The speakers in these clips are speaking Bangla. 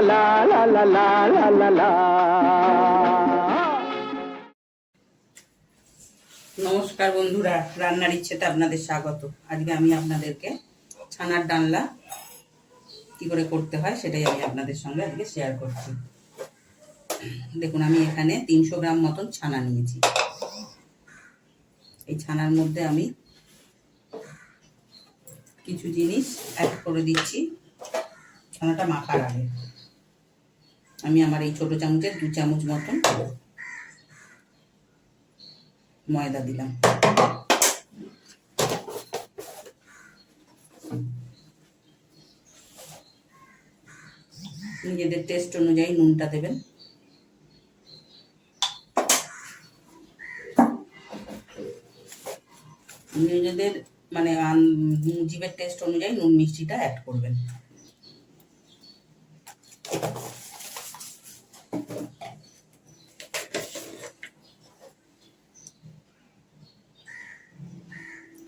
লা লা লা লা লা লা লা। নমস্কার বন্ধুরা, রান্নার ইচ্ছেতে আপনাদের স্বাগত। আজকে আমি আপনাদেরকে ছানার ডালনা কি করে করতে হয় সেটাই আমি আপনাদের সঙ্গে আজকে শেয়ার করছি। দেখুন, আমি এখানে 300 গ্রাম মতন ছানা নিয়েছি। এই ছানার মধ্যে আমি কিছু জিনিস অ্যাড করে দিচ্ছি। ছানাটা মাখার আগে আমি আমার এই ছোট চামচের 2 চামচ মতন ময়দা দিলাম। নিজেদের টেস্ট অনুযায়ী নুনটা দেবেন। নিজেদের মানে জিভের টেস্ট অনুযায়ী নুন মিষ্টিটা অ্যাড করবেন।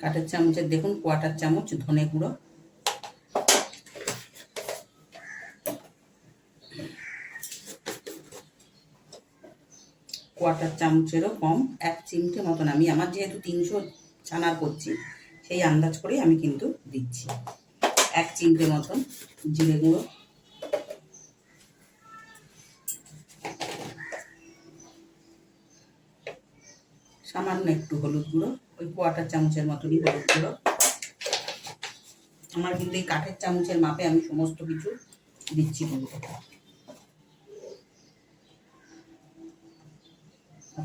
কাঠের চামচের দেখুন 1/4 চামচ ধনে গুঁড়ো, কোয়ার্টার চামচেরও কম, 1 চিমটে মতন আমি আমার যেহেতু 300 ছানার করছি সেই আন্দাজ করে আমি কিন্তু দিচ্ছি। 1 চিমটে মতন জিরে গুঁড়ো, সামান্য একটু হলুদ গুঁড়ো, ওই 1/4 চামচের মতনই হলুদ গুঁড়ো। আমার কিন্তু এই কাঠের চামচের মাপে আমি সমস্ত কিছু দিচ্ছি কিন্তু।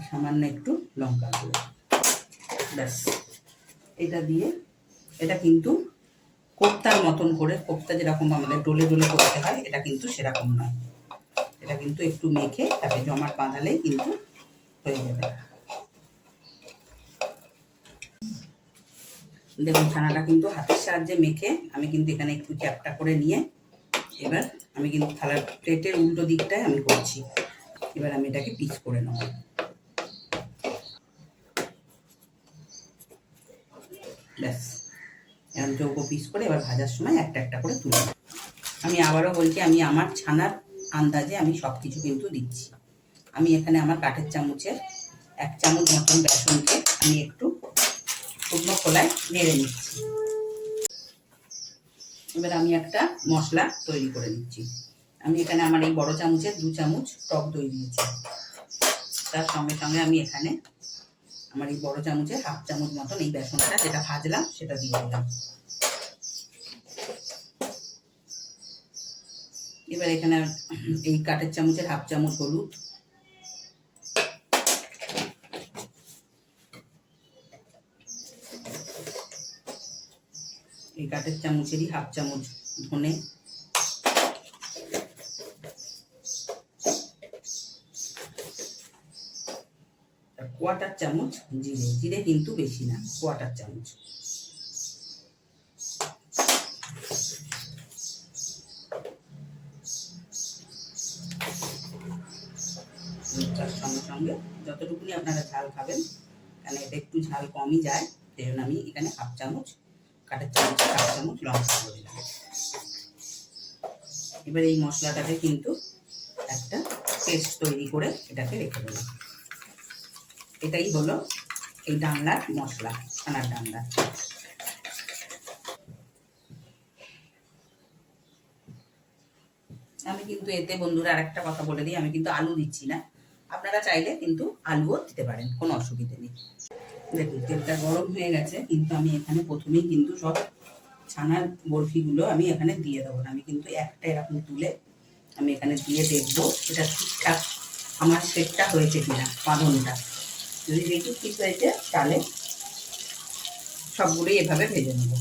সামান্য একটু লঙ্কা গুঁড়ো, ব্যাস। এটা দিয়ে এটা কিন্তু কোপ্তার মতন করে, কোপ্তা যেরকম আমাদের ডোলে ডোলে করতে হয় এটা কিন্তু সেরকম নয়। এটা কিন্তু একটু মেখে তাকে জমাট বাঁধালেই কিন্তু হয়ে যাবে। দেখুন, ছানাটা কিন্তু হাতের সাহায্যে মেখে আমি কিন্তু এখানে একটু চ্যাপটা করে নিয়ে এবার আমি কিন্তু থালার প্লেটের উল্টো দিকটায় আমি করছি। এবার আমি এটাকে পিচ করে নেব। ব্যাস, এরকম চৌকো পিস করে এবার ভাজার সময় একটা একটা করে তুলে। আমি আবারও বলছি, আমি আমার ছানার আন্দাজে আমি সব কিছু কিন্তু দিচ্ছি। আমি এখানে আমার কাঠের চামচের 1 চামচ মতন বেসনকে আমি একটু শুকনো খোলায় নেড়ে নিচ্ছি। এবার আমি একটা মশলা তৈরি করে নিচ্ছি। আমি এখানে আমার এই বড় চামচের 2 চামচ টক দই দিয়েছি। তার সঙ্গে সঙ্গে আমি এখানে আমার এই বড় চামচের 1/2 চামচ মতন এই বেসনটা যেটা ভাজলাম সেটা দিয়ে দিলাম। এবার এখানে এই কাঠের চামচের 1/2 চামচ হলুদ, এই কাঠের চামচেরই 1/2 চামচ ধনে, কোয়ার্টার চামচ জিরে। জিরে কিন্তু বেশি না, 1/4 চামচ। তার সঙ্গে সঙ্গে যতটুকুনি আপনারা ঝাল খাবেন, কারণ এটা একটু ঝাল কমই যায়, সেই জন্য আমি এখানে 1/2 চামচ কাঠের চামচ 1/2 চামচ লঙ্কা করে দিলাম। এবার এই মশলাটাকে কিন্তু একটা পেস্ট তৈরি করে এটাকে রেখে দেবো। এটাই হলো এই ডালনার মশলা, ছানার ডালনা। আমি কিন্তু এতে বন্ধুরা আরেকটা কথা বলে দিই, আমি কিন্তু আলু দিচ্ছি না। আপনারা চাইলে কিন্তু আলুও দিতে পারেন, কোনো অসুবিধা নেই। দেখুন, তেলটা গরম হয়ে গেছে, কিন্তু আমি এখানে প্রথমেই কিন্তু সব ছানার বরফিগুলো আমি এখানে দিয়ে দেবো। আমি কিন্তু একটা এরকম তুলে আমি এখানে দিয়ে দেখবো এটা ঠিকঠাক আমার সেটটা হয়েছে কিনা, বাঁধনটা। যদি দেখি ঠিক হয়েছে তাহলে সবগুলোই এভাবে ভেজে নেব।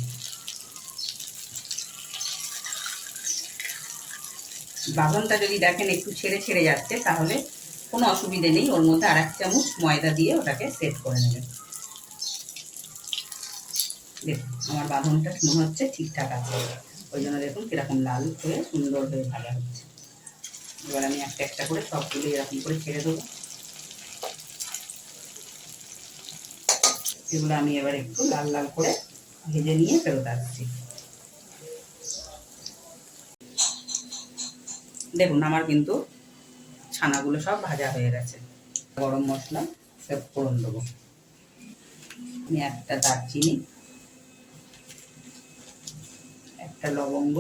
বাঁধনটা যদি দেখেন একটু ছেড়ে ছেড়ে যাচ্ছে তাহলে কোনো অসুবিধে নেই, ওর মধ্যে 1/2 চামচ ময়দা দিয়ে ওটাকে সেট করে নেবেন। দেখুন, আমার বাঁধনটা মনে হচ্ছে ঠিকঠাক আছে, ওই জন্য দেখুন কিরকম লাল হয়ে সুন্দর হয়ে ভাজা হচ্ছে। এবার আমি একটা একটা করে সবগুলো এরকম করে ছেড়ে দেবো। এগুলো আমি এবার একটু লাল লাল করে ভেজে নিয়ে ফেরত আসছি। দেখুন আমার কিন্তু ছানাগুলো সব ভাজা হয়ে গেছে। গরম মশলা সব ফোড়ন দেবো। আমি একটা দারচিনি, একটা লবঙ্গ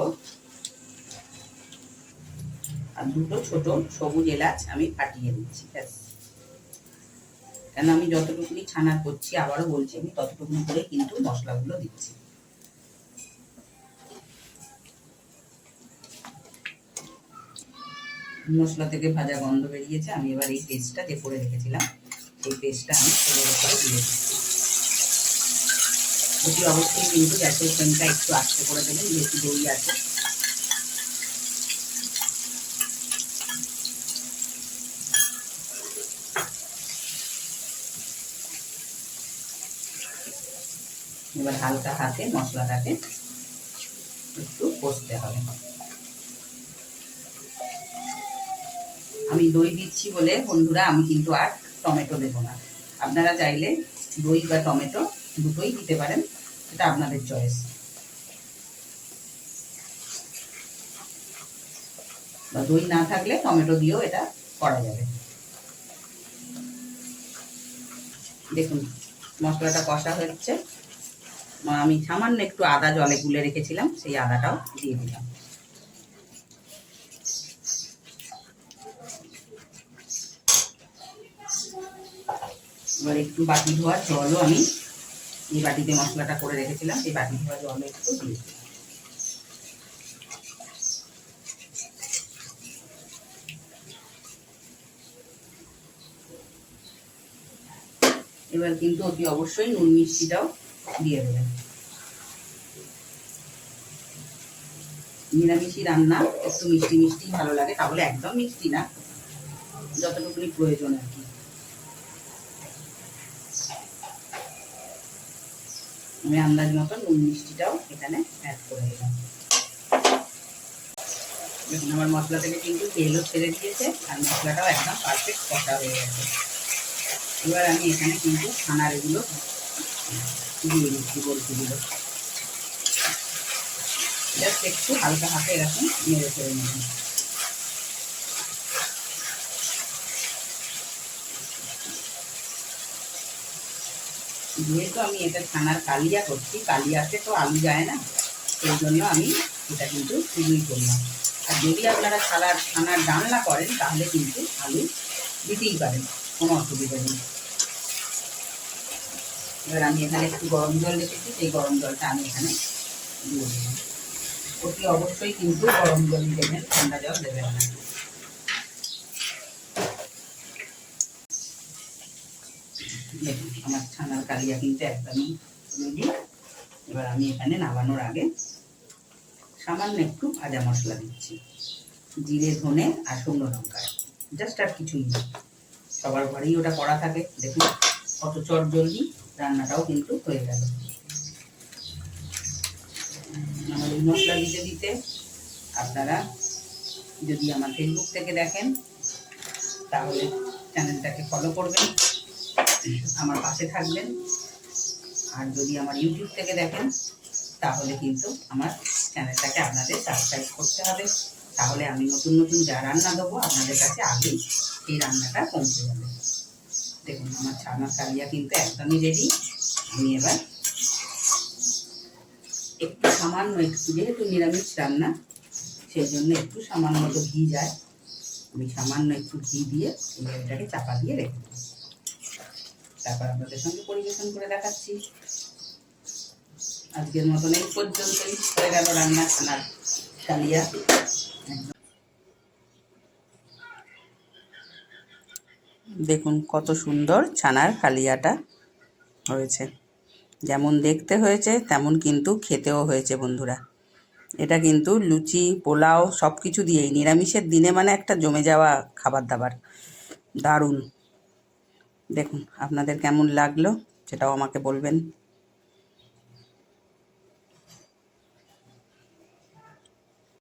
আর দুটো ছোট সবুজ এলাচ আমি ফাটিয়ে দিচ্ছি। ব্যাস, কেন আমি যতটুকুনি ছানা করছি, আবারও বলছি, আমি ততটুকুনি করে কিন্তু মশলাগুলো দিচ্ছি। মশলা থেকে ভাজা গন্ধ বেরিয়েছে। আমি এবার এই পেস্টটা যে করে রেখেছিলাম, এই পেস্টটা আমি তেলের উপরে দিয়ে দিচ্ছি। অতি অবশ্যই কিন্তু গ্যাসের ফ্লেমটা একটু আস্তে করে দেবেন, যেহেতু দই আছে। এবার হালকা হাতে মশলাটাকে একটু কষতে হবে। আমি দই দিচ্ছি বলে বন্ধুরা আমি কিন্তু আর টমেটো দেবো না। আপনারা চাইলে দই বা টমেটো দুটোই দিতে পারেন, এটা আপনাদের চয়েস। বা দই না থাকলে টমেটো দিয়েও এটা করা যাবে। দেখুন মশলাটা কষা হচ্ছে। আমি সামান্য একটু আদা জলে গুলে রেখেছিলাম, সেই আদাটাও দিয়ে দিলাম। এবার একটু বাটি ধোয়া জলও আমি এই বাটিতে মশলাটা করে রেখেছিলাম, সেই বাটি ধোয়া জলও একটু দিয়ে দিলাম। এবার কিন্তু অতি অবশ্যই নুন মিষ্টিটাও দিয়ে দেবেন। নিরামিষি রান্না একটু মিষ্টি মিষ্টি ভালো লাগে, তাহলে একদম মিষ্টি না, যতটুকুনি প্রয়োজন আর কি। আমি আন্দাজ মতো নুন মিষ্টিটাও এখানে অ্যাড করে দিলাম। দেখুন আমার মশলা থেকে কিন্তু তেলও ছেড়ে দিয়েছে, আর মশলাটাও একদম পারফেক্ট কষা হয়ে গেছে। এবার আমি এখানে কিন্তু ছানার এগুলো দিয়ে দিচ্ছি, বলছিগুলো জাস্ট একটু হালকা হাতে এরকম নেড়ে ফেলে নেবেন। যেহেতু আমি এটা ছানার কালিয়া করছি, কালিয়াতে তো আলু যায় না, সেই জন্য আমি এটা কিন্তু শুধুই করলাম। আর যদি আপনারা ছানার ডালনা করেন তাহলে কিন্তু আলু দিতেই পারেন, কোনো অসুবিধা নেই। এবার আমি এখানে একটু গরম জল রেখেছি, সেই গরম জলটা আমি এখানে দিয়ে দিলাম। অতি অবশ্যই কিন্তু গরম জল দেবেন, ঠান্ডা জল দেবেন না। দেখুন আমার ছানার কালিয়া কিন্তু একদমই রেডি। এবার আমি এখানে নামানোর আগে সামান্য একটু ভাজা মশলা দিচ্ছি, জিরে, ধনে আর শুকনো লঙ্কা, জাস্ট আর কিছুই না। সবার ঘরেই ওটা করা থাকে। দেখুন কত চটজলদি রান্নাটাও কিন্তু হয়ে গেল। আমার এই মশলা দিতে দিতে আপনারা যদি আমার ফেসবুক থেকে দেখেন তাহলে চ্যানেলটাকে ফলো করবেন, আমার পাশে থাকবেন। আর যদি আমার ইউটিউব থেকে দেখেন তাহলে কিন্তু আমার চ্যানেলটাকে আপনাদের সাবস্ক্রাইব করতে হবে, তাহলে আমি নতুন নতুন যা রান্না দেবো আপনাদের কাছে আগেই এই রান্নাটা পৌঁছে যাবে। দেখুন আমার ছানার কালিয়া কিন্তু একদমই রেডি। আমি এবার একটু সামান্য একটু, যেহেতু নিরামিষ রান্না সেই জন্য একটু সামান্য মতো ঘি যায়, আমি সামান্য একটু ঘি দিয়ে এটাকে চাপা দিয়ে রেখে দেবো। তারপর আপনাদের সঙ্গে পরিবেশন করে দেখাচ্ছি। আজকের মতন এই পর্যন্তই হয়ে গেল রান্না ছানার কালিয়া। দেখুন কত সুন্দর ছানার কালিয়াটা হয়েছে, যেমন দেখতে হয়েছে তেমন কিন্তু খেতেও হয়েছে বন্ধুরা। এটা কিন্তু লুচি, পোলাও সব কিছু দিয়েই, নিরামিষের দিনে মানে একটা জমে যাওয়া খাবার দাবার, দারুণ। দেখুন আপনাদের কেমন লাগলো সেটাও আমাকে বলবেন।